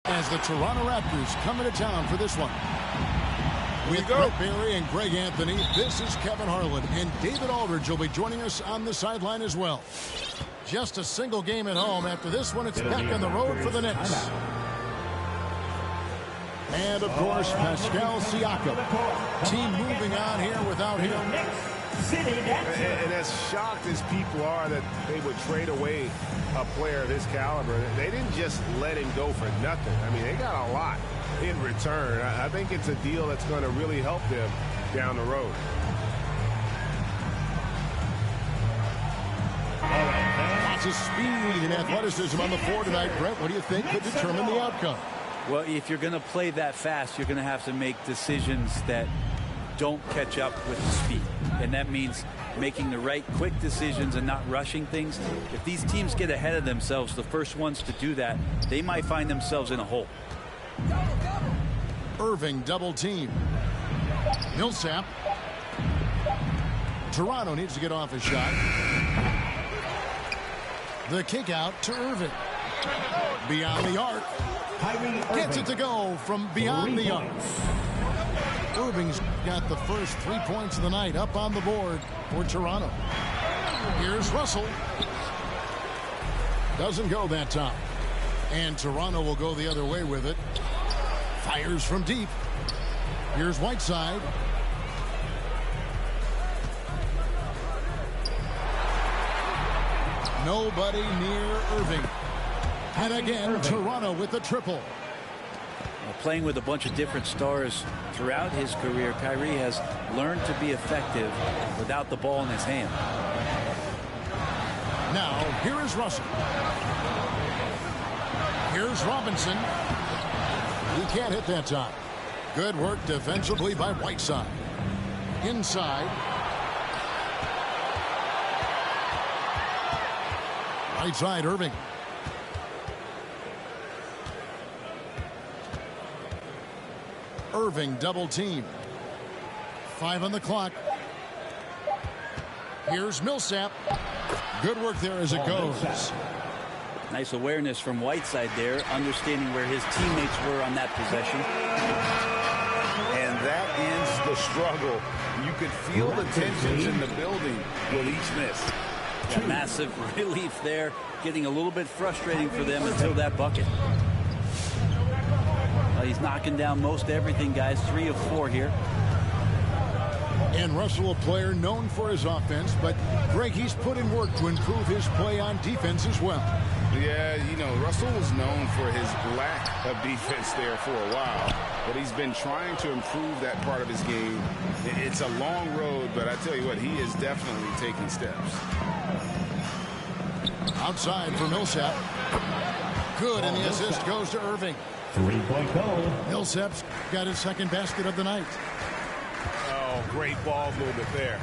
As the Toronto Raptors come into town for this one. With Brett Barry and Greg Anthony, this is Kevin Harlan, and David Aldridge will be joining us on the sideline as well. Just a single game at home. After this one, it's back on the road for the Knicks. And, of course, Pascal Siakam. Team moving on here without him. And as shocked as people are that they would trade away a player of his caliber, they didn't just let him go for nothing. I mean, they got a lot in return. I think it's a deal that's going to really help them down the road. Lots of speed and athleticism on the floor tonight. Brett, what do you think could determine the outcome? Well, if you're going to play that fast, you're going to have to make decisions that don't catch up with the speed. And that means making the right quick decisions and not rushing things. If these teams get ahead of themselves, the first ones to do that, they might find themselves in a hole. Irving double team. Millsap. Toronto needs to get off his shot. The kick out to Irving. Beyond the arc. Gets it to go from beyond the arc. Irving's got the first 3 points of the night up on the board for Toronto. Here's Russell. Doesn't go that time. And Toronto will go the other way with it. Fires from deep. Here's Whiteside. Nobody near Irving. And again, Toronto with the triple. Playing with a bunch of different stars throughout his career, Kyrie has learned to be effective without the ball in his hand. Now, here is Russell. Here's Robinson. He can't hit that time. Good work defensively by Whiteside. Inside. Right side, Irving. Irving double team. 5 on the clock. Here's Millsap. Good work there as it goes. Nice awareness from Whiteside there, understanding where his teammates were on that possession. And that ends the struggle. You could feel the tensions in the building with each miss. A massive relief there, getting a little bit frustrating for them until that bucket. He's knocking down most everything, guys. 3 of 4 here. And Russell, a player known for his offense, but Greg, he's put in work to improve his play on defense as well. Yeah, you know, Russell was known for his lack of defense there for a while, but he's been trying to improve that part of his game. It's a long road, but I tell you what, he is definitely taking steps. Outside for Millsap. Good, and the assist goes to Irving. 3-point goal. Millsap's got his second basket of the night. Oh, great ball movement there.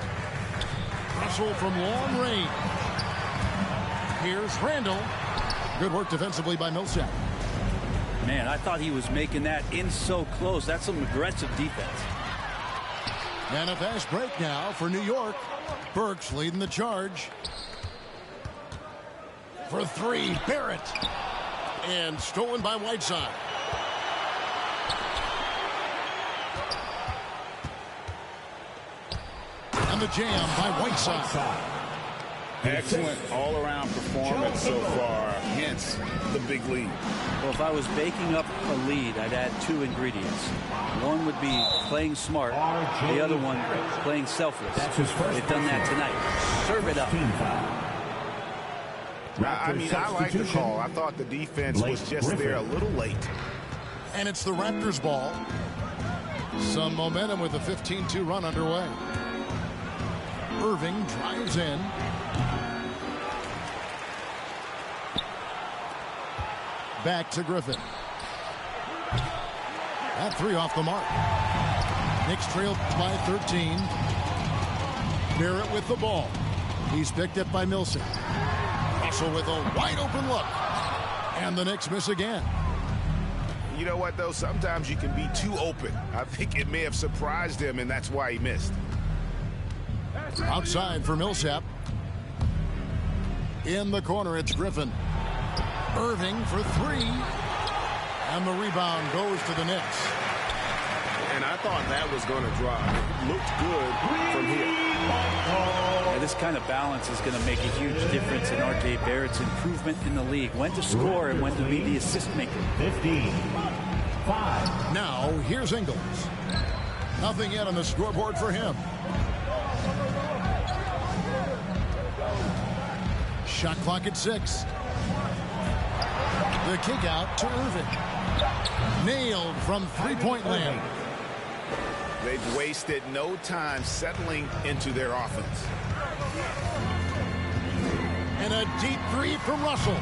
Russell from long range. Here's Randall. Good work defensively by Millsap. Man, I thought he was making that in so close. That's some aggressive defense. And a fast break now for New York. Burks leading the charge. For 3, Barrett. And stolen by Whiteside. And the jam by Whiteside. Excellent all-around performance so far, hence the big lead. Well, if I was baking up a lead, I'd add 2 ingredients. One would be playing smart. The other one, playing selfless. They've done that tonight. Serve it up. I mean, I like the call. I thought the defense was just there a little late. And it's the Raptors ball. Some momentum with a 15-2 run underway. Irving drives in. Back to Griffin. That 3 off the mark. Knicks trail by 13. Barrett with the ball. He's picked up by Millsap. Russell with a wide open look. And the Knicks miss again. You know what, though? Sometimes you can be too open. I think it may have surprised him, and that's why he missed. Outside for Millsap. In the corner, it's Griffin. Irving for 3. And the rebound goes to the Knicks. And I thought that was going to drop. It looked good from here. Yeah, this kind of balance is going to make a huge difference in R.J. Barrett's improvement in the league. When to score and when to be the assist maker. 15-5. Now, here's Ingles. Nothing yet on the scoreboard for him. Shot clock at 6. The kick out to Irving. Nailed from three-point land. They've wasted no time settling into their offense. And a deep three from Russell.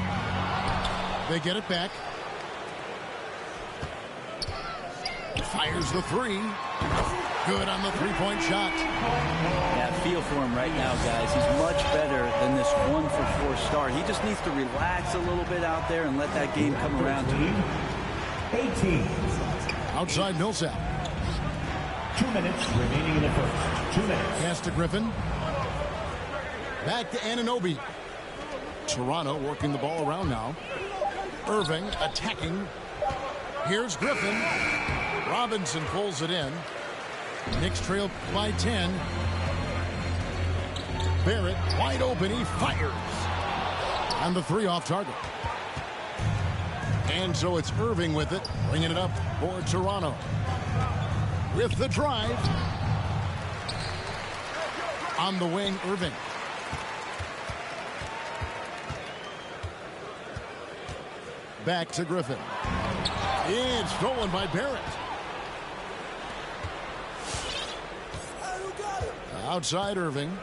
They get it back. Fires the three. Good on the three-point shot. Yeah, feel for him right now, guys. He's much better than this 1-for-4 start. He just needs to relax a little bit out there and let that game come around to him. 18. Outside Millsap. 2 minutes remaining in the first. 2 minutes. Pass to Griffin. Back to Anunoby. Toronto working the ball around now. Irving attacking. Here's Griffin. Robinson pulls it in. Knicks trail by 10. Barrett wide open. He fires. And the three off target. And so it's Irving with it. Bringing it up for Toronto. With the drive. On the wing, Irving. Back to Griffin. It's stolen by Barrett. Outside Irving.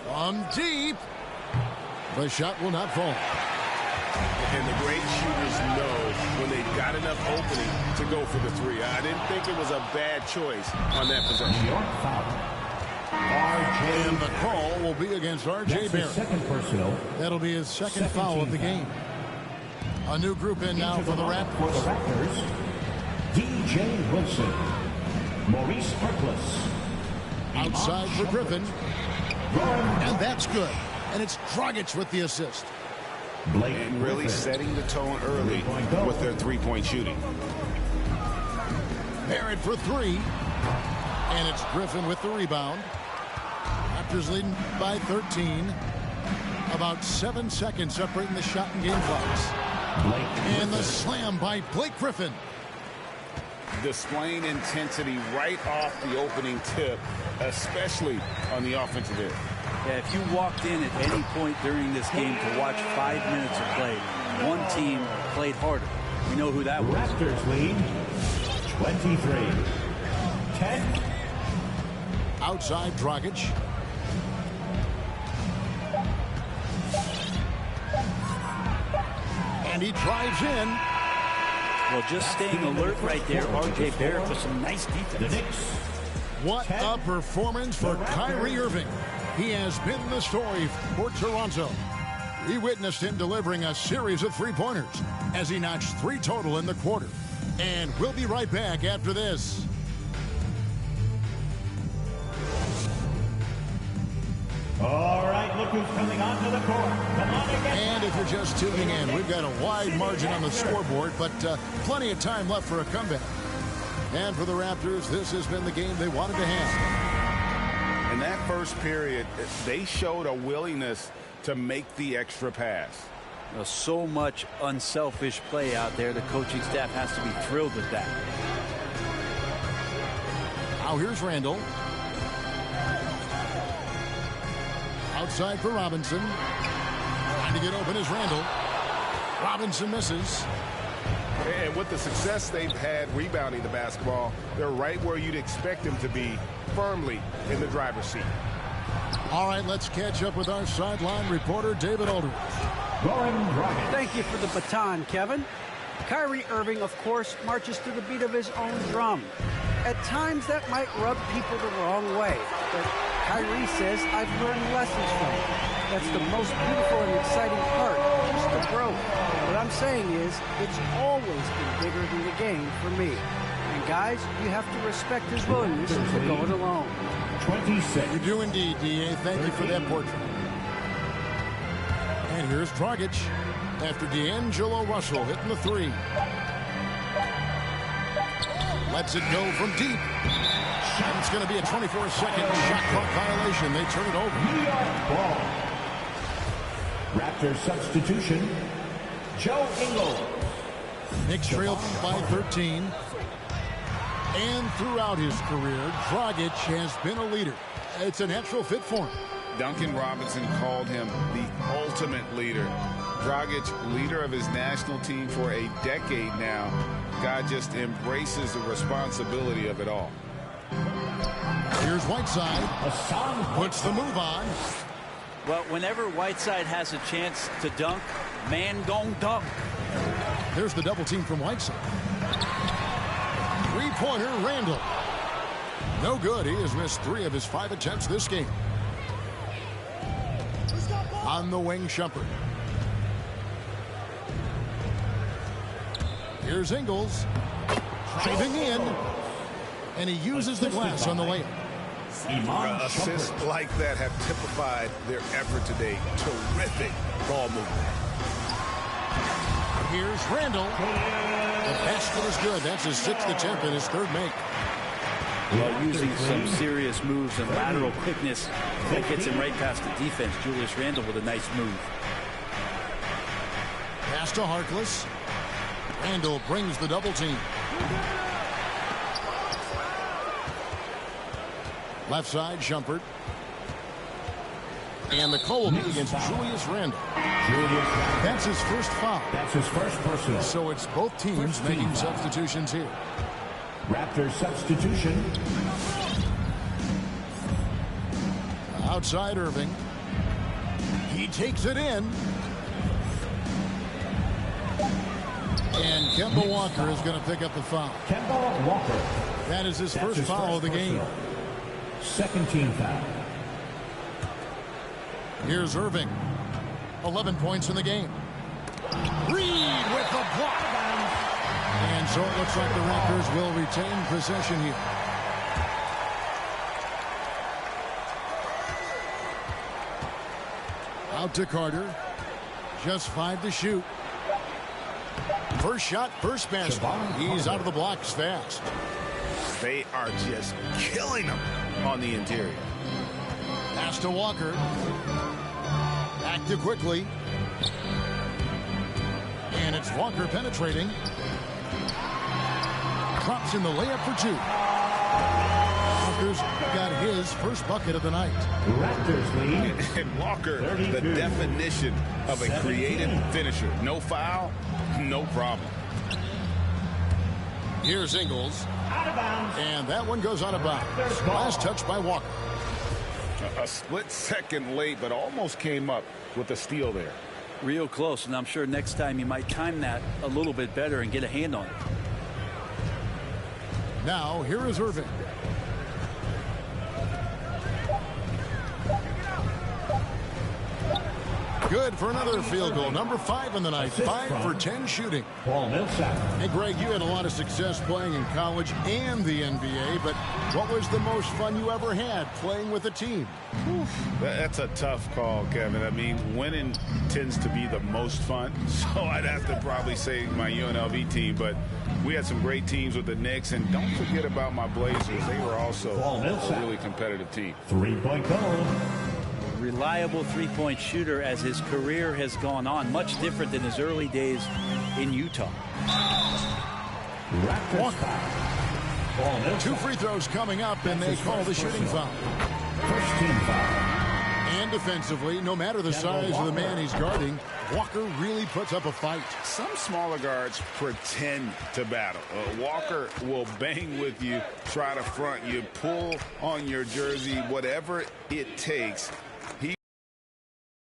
From deep. The shot will not fall. And the great shooters know when they've got enough opening to go for the three. I didn't think it was a bad choice on that possession. And the call will be against R.J. Barrett. Second personal. That'll be his second foul of the game. A new group in now for the Raptors. For the Raptors, DJ Wilson, Maurice Harkless. Outside for Griffin. And that's good. And it's Dragic with the assist. And really setting the tone early with their three-point shooting. Barrett for three. And it's Griffin with the rebound. Raptors leading by 13. About 7 seconds separating the shot and game clocks. And the slam by Blake Griffin. Displaying intensity right off the opening tip, especially on the offensive end. Yeah, if you walked in at any point during this game to watch 5 minutes of play, one team played harder. We know who that was. Raptors lead 23-10. Outside Dragic. And he drives in. Well, just staying alert right there. R.J. Barrett with some nice defense. What a performance for Kyrie Irving. He has been the story for Toronto. We witnessed him delivering a series of three-pointers as he notched 3 total in the quarter. And we'll be right back after this. All right, look who's coming onto the court. Come on again. And if you're just tuning in, we've got a wide margin on the scoreboard, but plenty of time left for a comeback. And for the Raptors, this has been the game they wanted to have. In that first period, they showed a willingness to make the extra pass. So much unselfish play out there. The coaching staff has to be thrilled with that. Now here's Randall. Outside for Robinson. Trying to get open is Randall. Robinson misses. And with the success they've had rebounding the basketball, they're right where you'd expect them to be, firmly in the driver's seat. All right, let's catch up with our sideline reporter, David Aldridge. Thank you for the baton, Kevin. Kyrie Irving, of course, marches to the beat of his own drum. At times, that might rub people the wrong way. But Kyrie says, I've learned lessons from it. That's the most beautiful and exciting part, just the growth. What I'm saying is, it's always been bigger than the game for me. And guys, you have to respect his willingness to go it alone. 26. You do indeed, D.A. Thank you for that portrait. And here's Dragic. after D'Angelo Russell hitting the three. Lets it go from deep. And it's going to be a 24-second shot clock violation. They turn it over. New York ball. Raptors substitution, Joe Ingles. Knicks trailed by 13. And throughout his career, Dragic has been a leader. It's a natural fit for him. Duncan Robinson called him the ultimate leader. Dragic, leader of his national team for a decade now. Guy just embraces the responsibility of it all. Here's Whiteside. Puts the move on. Well, whenever Whiteside has a chance to dunk, man gon' dunk. There's the double team from Whiteside. Three-pointer, Randall. No good. He has missed 3 of his 5 attempts this game. On the wing, Shumpert. Here's Ingles. Driving in. And he uses the glass on the layup. Assists like that have typified their effort today. Terrific ball movement. Here's Randall. The basket is good. That's his 6th attempt and his 3rd make. Well, using some serious moves and lateral quickness that gets him right past the defense. Julius Randle with a nice move. Pass to Harkless. Randall brings the double team. Left side, Shumpert. And the call will be against Julius Randle. That's his first foul. That's his first personal. So it's both teams making substitutions here. Raptors substitution. Outside Irving. He takes it in. And Kemba Walker is going to pick up the foul. Kemba Walker. That is his first foul of the game. Second team foul. Here's Irving. 11 points in the game. Reed with the block. And so it looks like the Raptors will retain possession here. Out to Carter. Just 5 to shoot. First shot, first basket. He's out of the blocks fast. They are just killing them on the interior. Pass to Walker. Active quickly. And it's Walker penetrating. Drops in the layup for 2. Walker's got his first bucket of the night. Raptors lead. And Walker, the definition of a creative finisher. No foul, no problem. Here's Ingles. Out of bounds. And that one goes out of bounds. Last touch by Walker. A split second late, but almost came up with a steal there. Real close, and I'm sure next time you might time that a little bit better and get a hand on it. Now, here is Irving. Good for another field goal. Number 5 in the night. 5 for 10 shooting. Paul Millsap. Hey, Greg, you had a lot of success playing in college and the NBA, but what was the most fun you ever had playing with a team? That's a tough call, Kevin. I mean, winning tends to be the most fun, so I'd have to probably say my UNLV team, but we had some great teams with the Knicks, and don't forget about my Blazers. They were also a really competitive team. 3-point goal. Reliable three-point shooter as his career has gone on. Much different than his early days in Utah. Two free throws coming up, and they call the shooting foul. First team foul. And defensively, no matter the size of the man he's guarding, Walker really puts up a fight. Some smaller guards pretend to battle. Walker will bang with you, try to front you, pull on your jersey, whatever it takes.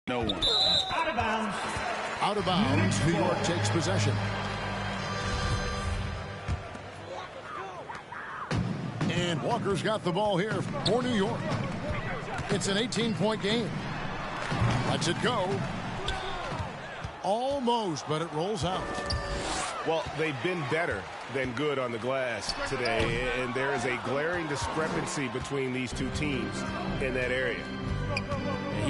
No one. Out of bounds. Out of bounds. New York takes possession. And Walker's got the ball here for New York. It's an 18-point game. Lets it go. Almost, but it rolls out. Well, they've been better than good on the glass today, and there is a glaring discrepancy between these two teams in that area.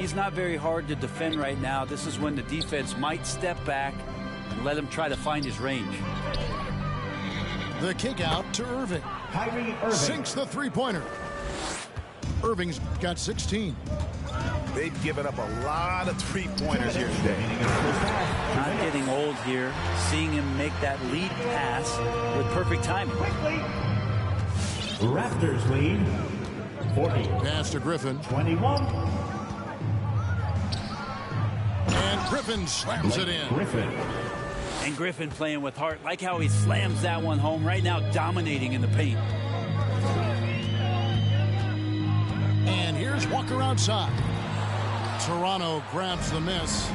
He's not very hard to defend right now. This is when the defense might step back and let him try to find his range. The kick out to Irving. Kyrie Irving. Sinks the three-pointer. Irving's got 16. They've given up a lot of three-pointers here today. Not getting old here. Seeing him make that lead pass with perfect timing. Raptors lead 40. Pass to Griffin. 21. And Griffin slams it in. Griffin. And Griffin playing with heart. Like how he slams that one home. Right now dominating in the paint. And here's Walker outside. Toronto grabs the miss.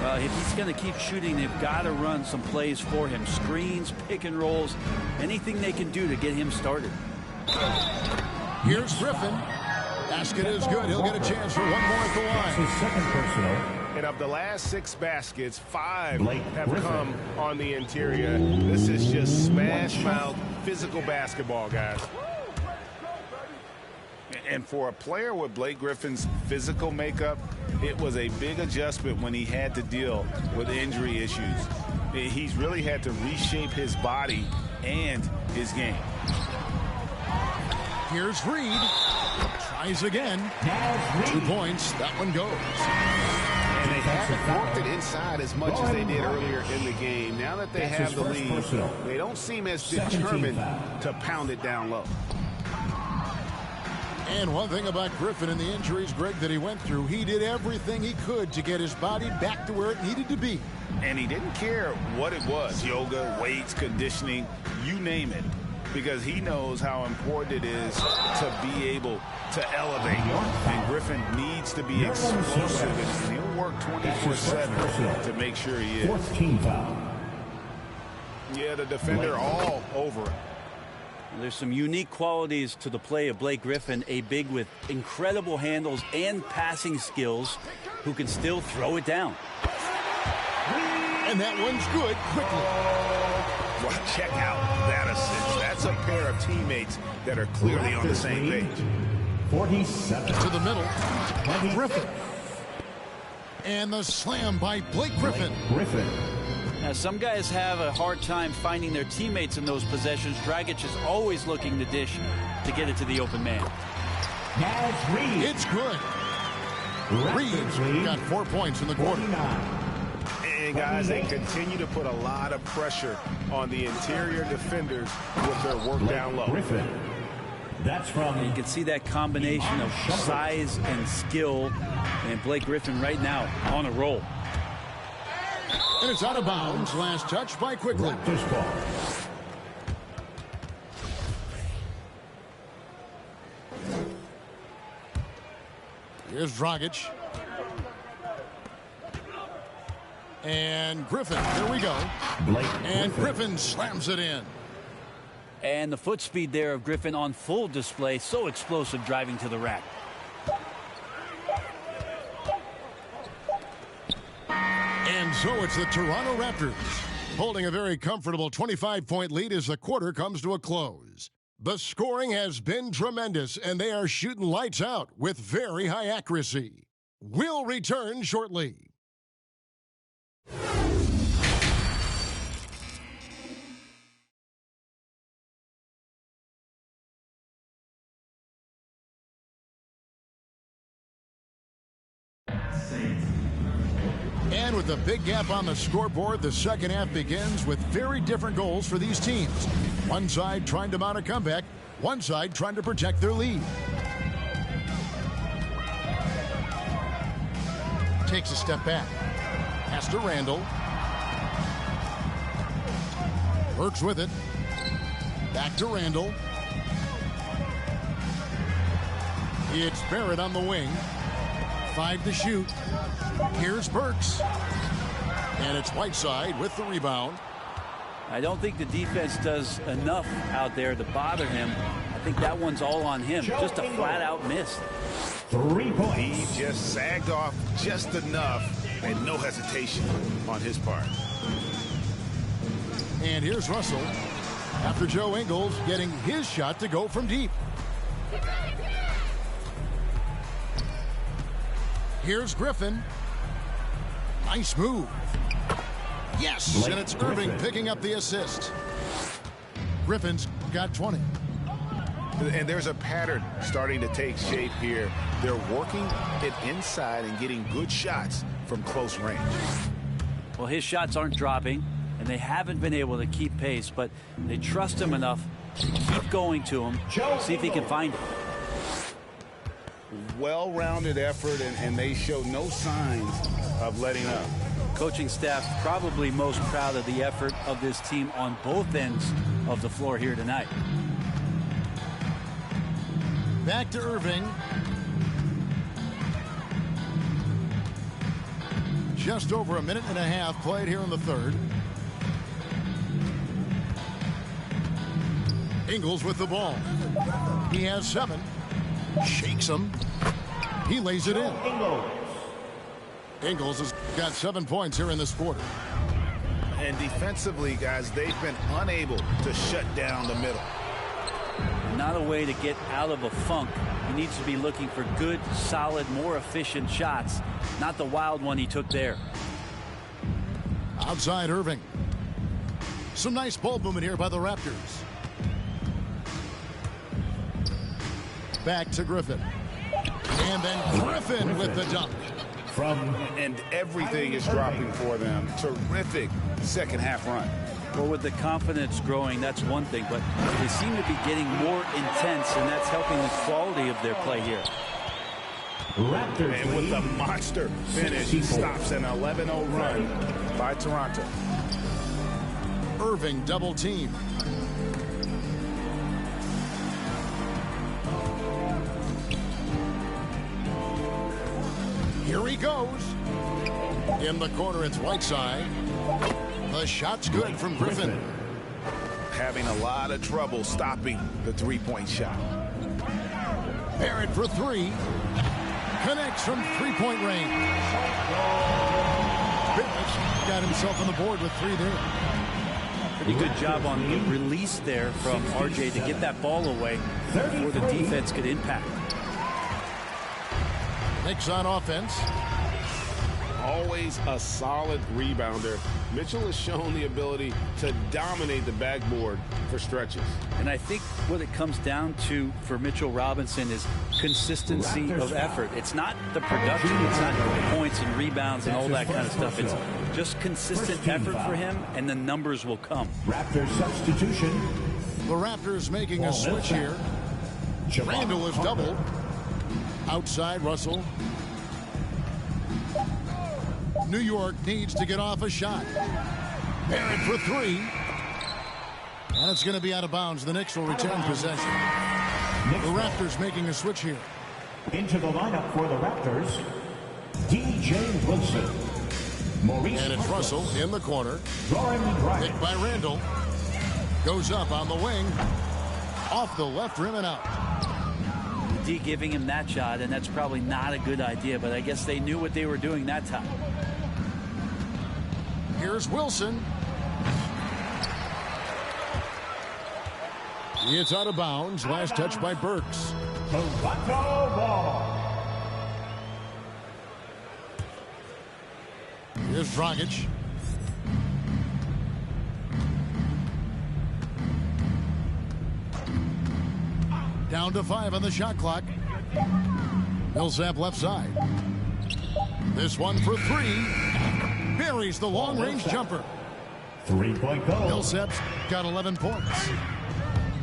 Well, if he's going to keep shooting, they've got to run some plays for him. Screens, pick and rolls, anything they can do to get him started. Here's Griffin. Basket is good. He'll get a chance for one more at the line. His second personal. And of the last 6 baskets, 5 Blake have Griffin. come on the interior. This is just smash-mouth physical basketball, guys. And for a player with Blake Griffin's physical makeup, it was a big adjustment when he had to deal with injury issues. He's really had to reshape his body and his game. Here's Reed. Tries again. 2 points. That one goes. And they haven't worked it inside as much as they did earlier in the game. Now that they have the lead, they don't seem as determined to pound it down low. And one thing about Griffin and the injuries, Greg, that he went through, he did everything he could to get his body back to where it needed to be. And he didn't care what it was, yoga, weights, conditioning, you name it, because he knows how important it is to be able to elevate. And Griffin needs to be explosive, and he'll work 24/7 to make sure he is. 14 foul. Yeah, the defender all over it. There's some unique qualities to the play of Blake Griffin, a big with incredible handles and passing skills who can still throw it down. And that one's good quickly. Well, check out that assist. That's a pair of teammates that are clearly on the same page. 47. To the middle. Griffin. And the slam by Blake Griffin. Griffin. Now, some guys have a hard time finding their teammates in those possessions. Dragic is always looking to dish to get it to the open man. Reed. It's good. Reed got 4 points in the quarter. 49. And guys, they continue to put a lot of pressure on the interior defenders with their work down low. Griffin. That's from. You can see that combination of size and skill. And Blake Griffin right now on a roll. And it's out of bounds. Last touch by Quickly. Raptors ball. Here's Dragic. And Griffin. Here we go. And Griffin slams it in. And the foot speed there of Griffin on full display. So explosive driving to the rack. And so it's the Toronto Raptors holding a very comfortable 25-point lead as the quarter comes to a close. The scoring has been tremendous, and they are shooting lights out with very high accuracy. We'll return shortly. And with a big gap on the scoreboard, the second half begins with very different goals for these teams. One side trying to mount a comeback, one side trying to protect their lead. Takes a step back. Pass to Randall. Works with it. Back to Randall. It's Barrett on the wing. 5 to shoot. Here's Burks. And it's Whiteside with the rebound. I don't think the defense does enough out there to bother him. I think that one's all on him. Just a flat-out miss. 3 points. He just sagged off just enough and no hesitation on his part. And here's Russell after Joe Ingles getting his shot to go from deep. Here's Griffin. Nice move. Yes, and it's Irving picking up the assist. Griffin's got 20. And there's a pattern starting to take shape here. They're working it inside and getting good shots from close range. Well, his shots aren't dropping, and they haven't been able to keep pace, but they trust him enough to keep going to him, see if he can find it. Well-rounded effort, and they show no signs of letting up. Coaching staff probably most proud of the effort of this team on both ends of the floor here tonight. Back to Irving. Just over a minute and a half played here in the third. Ingles with the ball. He has 7. Shakes him. He lays it in. Ingles has got 7 points here in this quarter. And defensively, guys, they've been unable to shut down the middle. Not a way to get out of a funk. He needs to be looking for good, solid, more efficient shots, not the wild one he took there. Outside Irving. Some nice ball movement here by the Raptors. Back to Griffin. And then Griffin with the dunk. And everything is dropping for them. Terrific second half run. Well, with the confidence growing, that's one thing, but they seem to be getting more intense, and that's helping the quality of their play here. Raptors And with the monster finish, he stops an 11-0 run by Toronto. Irving double team. Here he goes. In the corner, it's Whiteside. The shot's good from Griffin. Having a lot of trouble stopping the three-point shot. Barrett for 3. Connects from 3-point range. Barrett got himself on the board with 3 there. Pretty good job on the release there from RJ to get that ball away before the defense could impact. Knicks on offense. Always a solid rebounder. Mitchell has shown the ability to dominate the backboard for stretches. And I think what it comes down to for Mitchell Robinson is consistency of effort. It's not the production, it's not points and rebounds and all that kind of stuff. It's just consistent effort for him, and the numbers will come. Raptors substitution. The Raptors making a switch here. Randall is doubled. Outside Russell. New York needs to get off a shot. Barrett for 3. And it's going to be out of bounds. The Knicks will return possession. The Raptors making a switch here. Into the lineup for the Raptors, DJ Wilson. Maurice And it's Russell in the corner. Dragic. Picked by Randall. Goes up on the wing. Off the left rim and out. D giving him that shot, and that's probably not a good idea, but I guess they knew what they were doing that time. Here's Wilson. It's out of bounds. Last touch by Burks. Toronto ball. Here's Dragic. Down to 5 on the shot clock. Millsap left side. This one for 3. Buries the long-range jumper. 3-point goal. Millsap's got 11 points.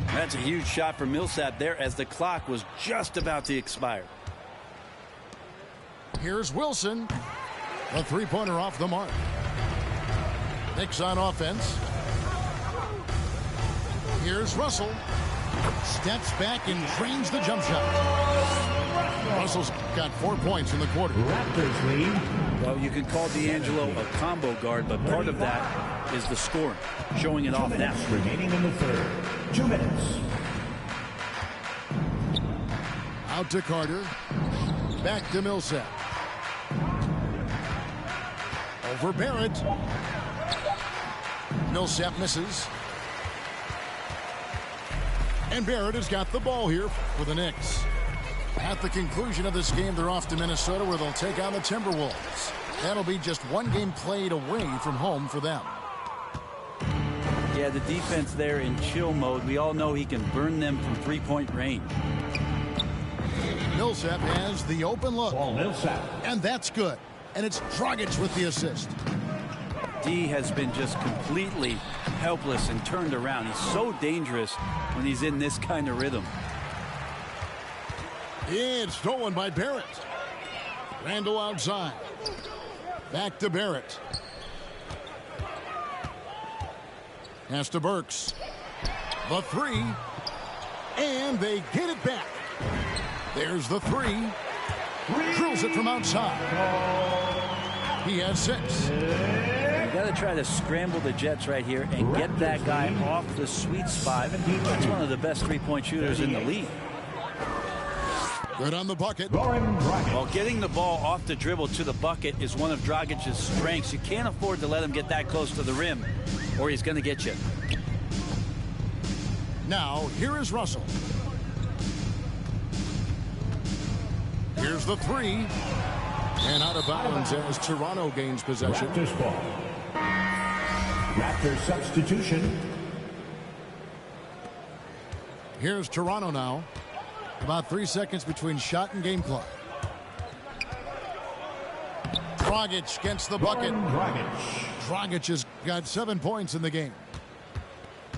That's a huge shot for Millsap there as the clock was just about to expire. Here's Wilson. A 3-pointer off the mark. Knicks on offense. Here's Russell. Steps back and drains the jump shot. Russell's got 4 points in the quarter. Raptors lead. Well, you can call D'Angelo a combo guard, but part of that is the scoring, showing it off now. Remaining in the third. 2 minutes. Out to Carter. Back to Millsap. Over Barrett. Millsap misses. And Barrett has got the ball here for the Knicks. At the conclusion of this game, they're off to Minnesota, where they'll take on the Timberwolves. That'll be just one game played away from home for them. Yeah, the defense there in chill mode. We all know he can burn them from three-point range. Millsap has the open look. Ball Millsap. And that's good. And it's Dragic with the assist. D has been just completely helpless and turned around. He's so dangerous when he's in this kind of rhythm. It's stolen by Barrett. Randall outside. Back to Barrett. Pass to Burks. The three. And they get it back. There's the three. Drills it from outside. He has 6. You got to try to scramble the Jets right here and get that guy off the sweet spot. That's one of the best three-point shooters in the league. Good on the bucket. Well, getting the ball off the dribble to the bucket is one of Dragic's strengths. You can't afford to let him get that close to the rim, or he's going to get you. Now, here is Russell. Here's the three. And out of bounds as Toronto gains possession. Raptors ball. Raptors substitution. Here's Toronto now. About 3 seconds between shot and game clock. Dragic against the bucket. Dragic has got 7 points in the game.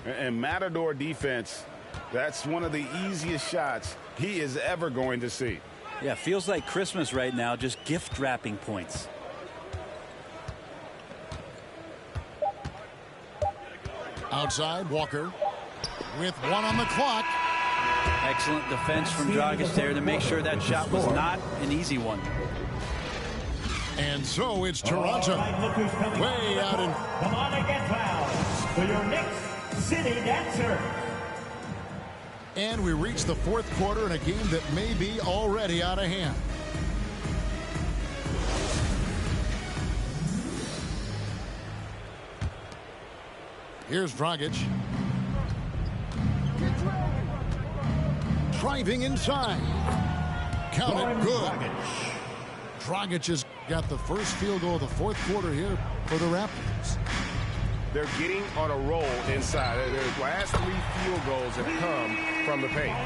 And Matador defense, that's one of the easiest shots he is ever going to see. Yeah, feels like Christmas right now, just gift wrapping points. Outside, Walker with 1 on the clock. Excellent defense from Dragic there to make sure that shot was not an easy one. And so it's Toronto. Way out in. Come on and get loud for your next City Dancer. And we reach the 4th quarter in a game that may be already out of hand. Here's Dragic. Driving inside. Count it, good. Dragic has got the first field goal of the 4th quarter here for the Raptors. They're getting on a roll inside. Their last 3 field goals have come from the paint.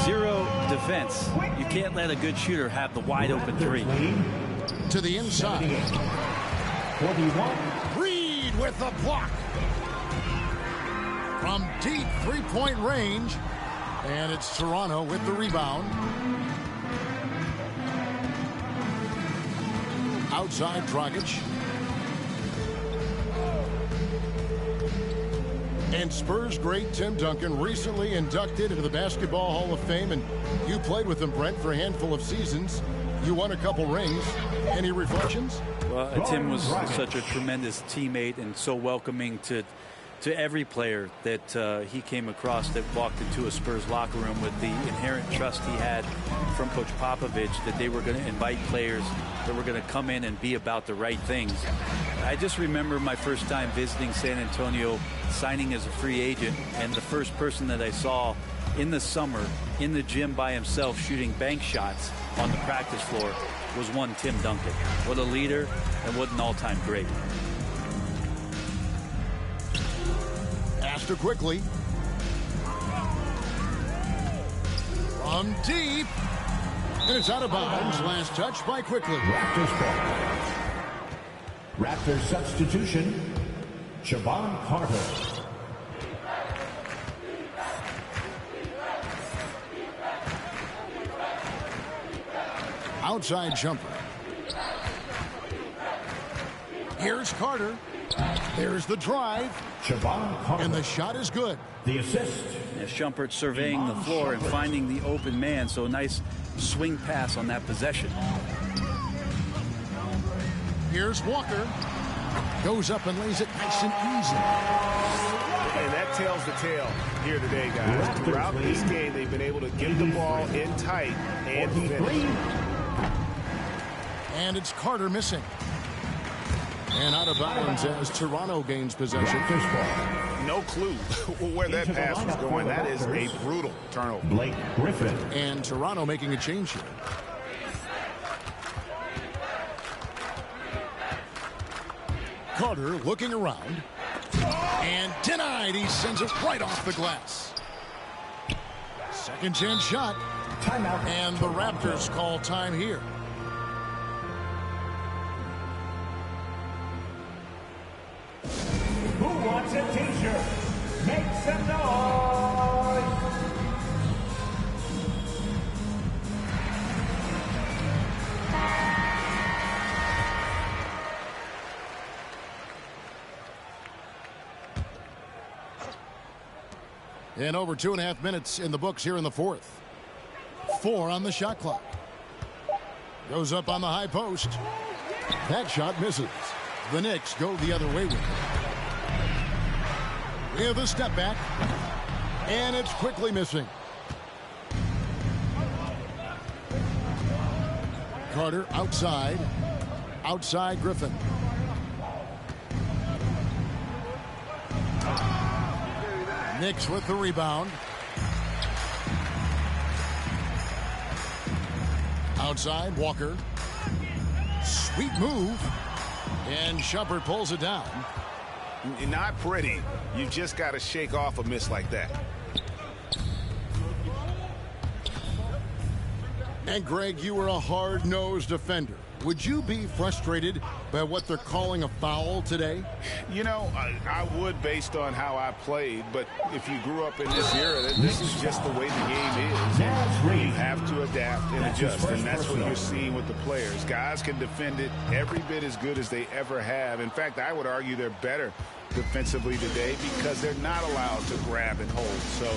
0 defense. You can't let a good shooter have the wide open 3. To the inside. 41. Reed with the block. From deep 3-point range. And it's Toronto with the rebound. Outside Dragic. And Spurs great Tim Duncan recently inducted into the Basketball Hall of Fame, and you played with him, Brent, for a handful of seasons. You won a couple rings. Any reflections? Well, Tim was such a tremendous teammate and so welcoming to every player that he came across that walked into a Spurs locker room, with the inherent trust he had from Coach Popovich that they were going to invite players that were going to come in and be about the right things. I just remember my first time visiting San Antonio, signing as a free agent, and the first person that I saw in the summer in the gym by himself shooting bank shots on the practice floor was one Tim Duncan. What a leader and what an all-time great. Astor quickly. From deep. And it's out of bounds. Last touch by Quickly. Raptors ball. Raptors substitution. Siobhan Carter. Outside jumper. Here's Carter. There's the drive. Siobhan Carter. And the shot is good. The assist. Yeah, Shumpert surveying the floor and finding the open man, so a nice swing pass on that possession. Here's Walker. Goes up and lays it nice and easy. And that tells the tale here today, guys. Throughout this game, they've been able to get the ball in tight and finish. And it's Carter missing. And out of bounds as Toronto gains possession. No clue where that pass was going. That is a brutal turnover. Blake Griffin. And Toronto making a change here. Carter looking around. And denied. He sends it right off the glass. Second chance shot. Timeout. And the Raptors call time here. Who wants a t-shirt? Make some noise! And over 2.5 minutes in the books here in the fourth. 4 on the shot clock. Goes up on the high post. That shot misses. The Knicks go the other way with it. We have a step back. And it's quickly missing. Carter outside. Outside Griffin. Knicks with the rebound. Outside, Walker. Sweet move. And Shumpert pulls it down. Not pretty. You just got to shake off a miss like that. And Greg, you were a hard-nosed defender. Would you be frustrated by what they're calling a foul today? You know, I would based on how I played, but if you grew up in this era, this is just the way the game is. And you have to adapt and adjust, and that's what you're seeing with the players. Guys can defend it every bit as good as they ever have. In fact, I would argue they're better defensively today because they're not allowed to grab and hold. So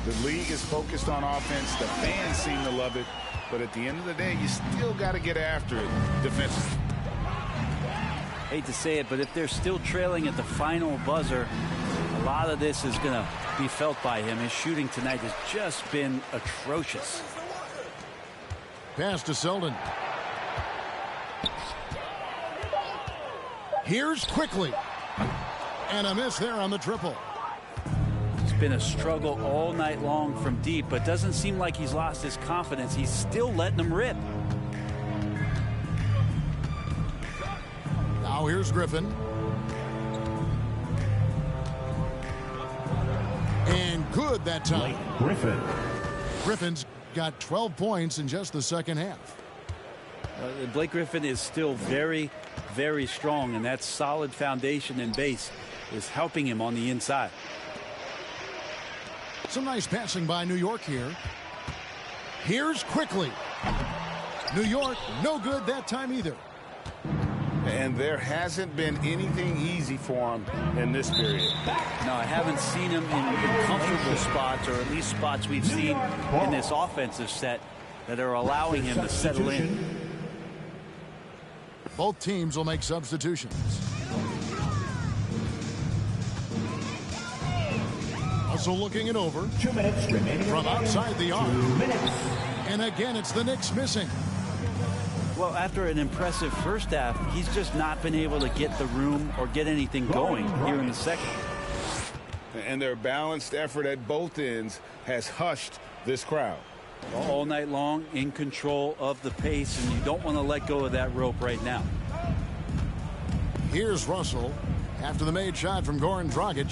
the league is focused on offense. The fans seem to love it. But at the end of the day, you still got to get after it defensively. Hate to say it, but if they're still trailing at the final buzzer, a lot of this is going to be felt by him. His shooting tonight has just been atrocious. Pass to Selden. Here's quickly. And a miss there on the triple. It's been a struggle all night long from deep, but doesn't seem like he's lost his confidence. He's still letting them rip. Now here's Griffin. And good that time. Griffin. Griffin's got 12 points in just the second half. Blake Griffin is still very, very strong, and that solid foundation and base is helping him on the inside. Some nice passing by New York here. Here's quickly. New York, no good that time either. And there hasn't been anything easy for him in this period. No, I haven't seen him in comfortable spots, or at least spots we've seen in this offensive set that are allowing him to settle in. Both teams will make substitutions. Also looking it over. 2 minutes remaining From outside the arc. 2 minutes. And again, it's the Knicks missing. Well, after an impressive first half, he's just not been able to get the room or get anything going here in the second. And their balanced effort at both ends has hushed this crowd. All night long, in control of the pace, and you don't want to let go of that rope right now. Here's Russell after the made shot from Goran Dragic.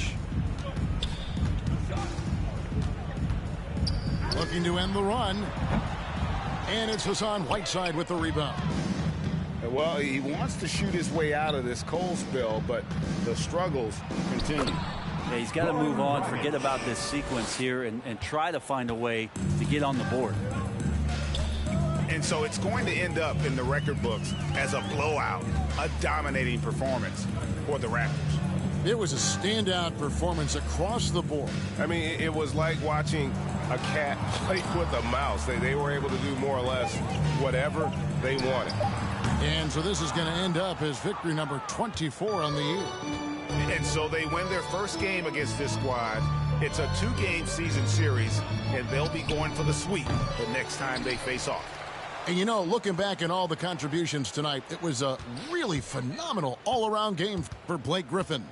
Looking to end the run. And it's Hassan Whiteside with the rebound. Well, he wants to shoot his way out of this cold spell, but the struggles continue. Yeah, he's got to move on, forget about this sequence here, and try to find a way to get on the board. And so it's going to end up in the record books as a blowout, a dominating performance for the Raptors. It was a standout performance across the board. I mean, it was like watching a cat play with a mouse. They were able to do more or less whatever they wanted. And so this is going to end up as victory number 24 on the year. And so they win their first game against this squad. It's a 2-game season series, and they'll be going for the sweep the next time they face off. And you know, looking back at all the contributions tonight, it was a really phenomenal all-around game for Blake Griffin.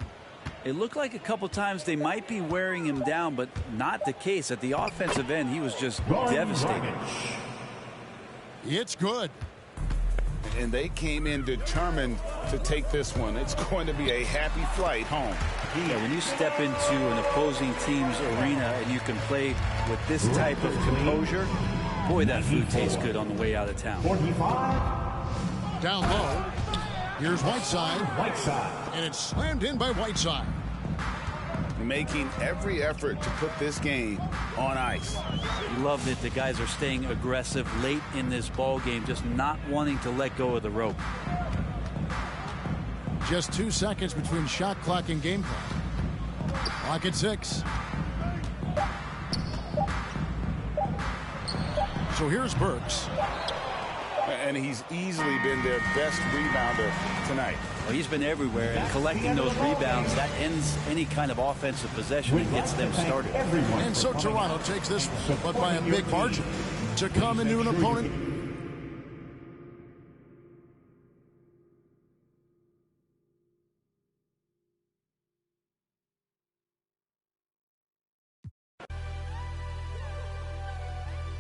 It looked like a couple times they might be wearing him down, but not the case. At the offensive end, he was just devastating. It's good. And they came in determined to take this one. It's going to be a happy flight home. Yeah, when you step into an opposing team's arena and you can play with this type of composure, boy, that food tastes good on the way out of town. 45. Down low. Here's Whiteside. And it's slammed in by Whiteside. Making every effort to put this game on ice. You love that the guys are staying aggressive late in this ball game, just not wanting to let go of the rope. Just 2 seconds between shot clock and game clock. Clock at 6. So here's Burks. And he's easily been their best rebounder tonight. Well, he's been everywhere, and collecting those rebounds, that ends any kind of offensive possession and gets them started. And so Toronto takes this one, but by a big margin. To come into an opponent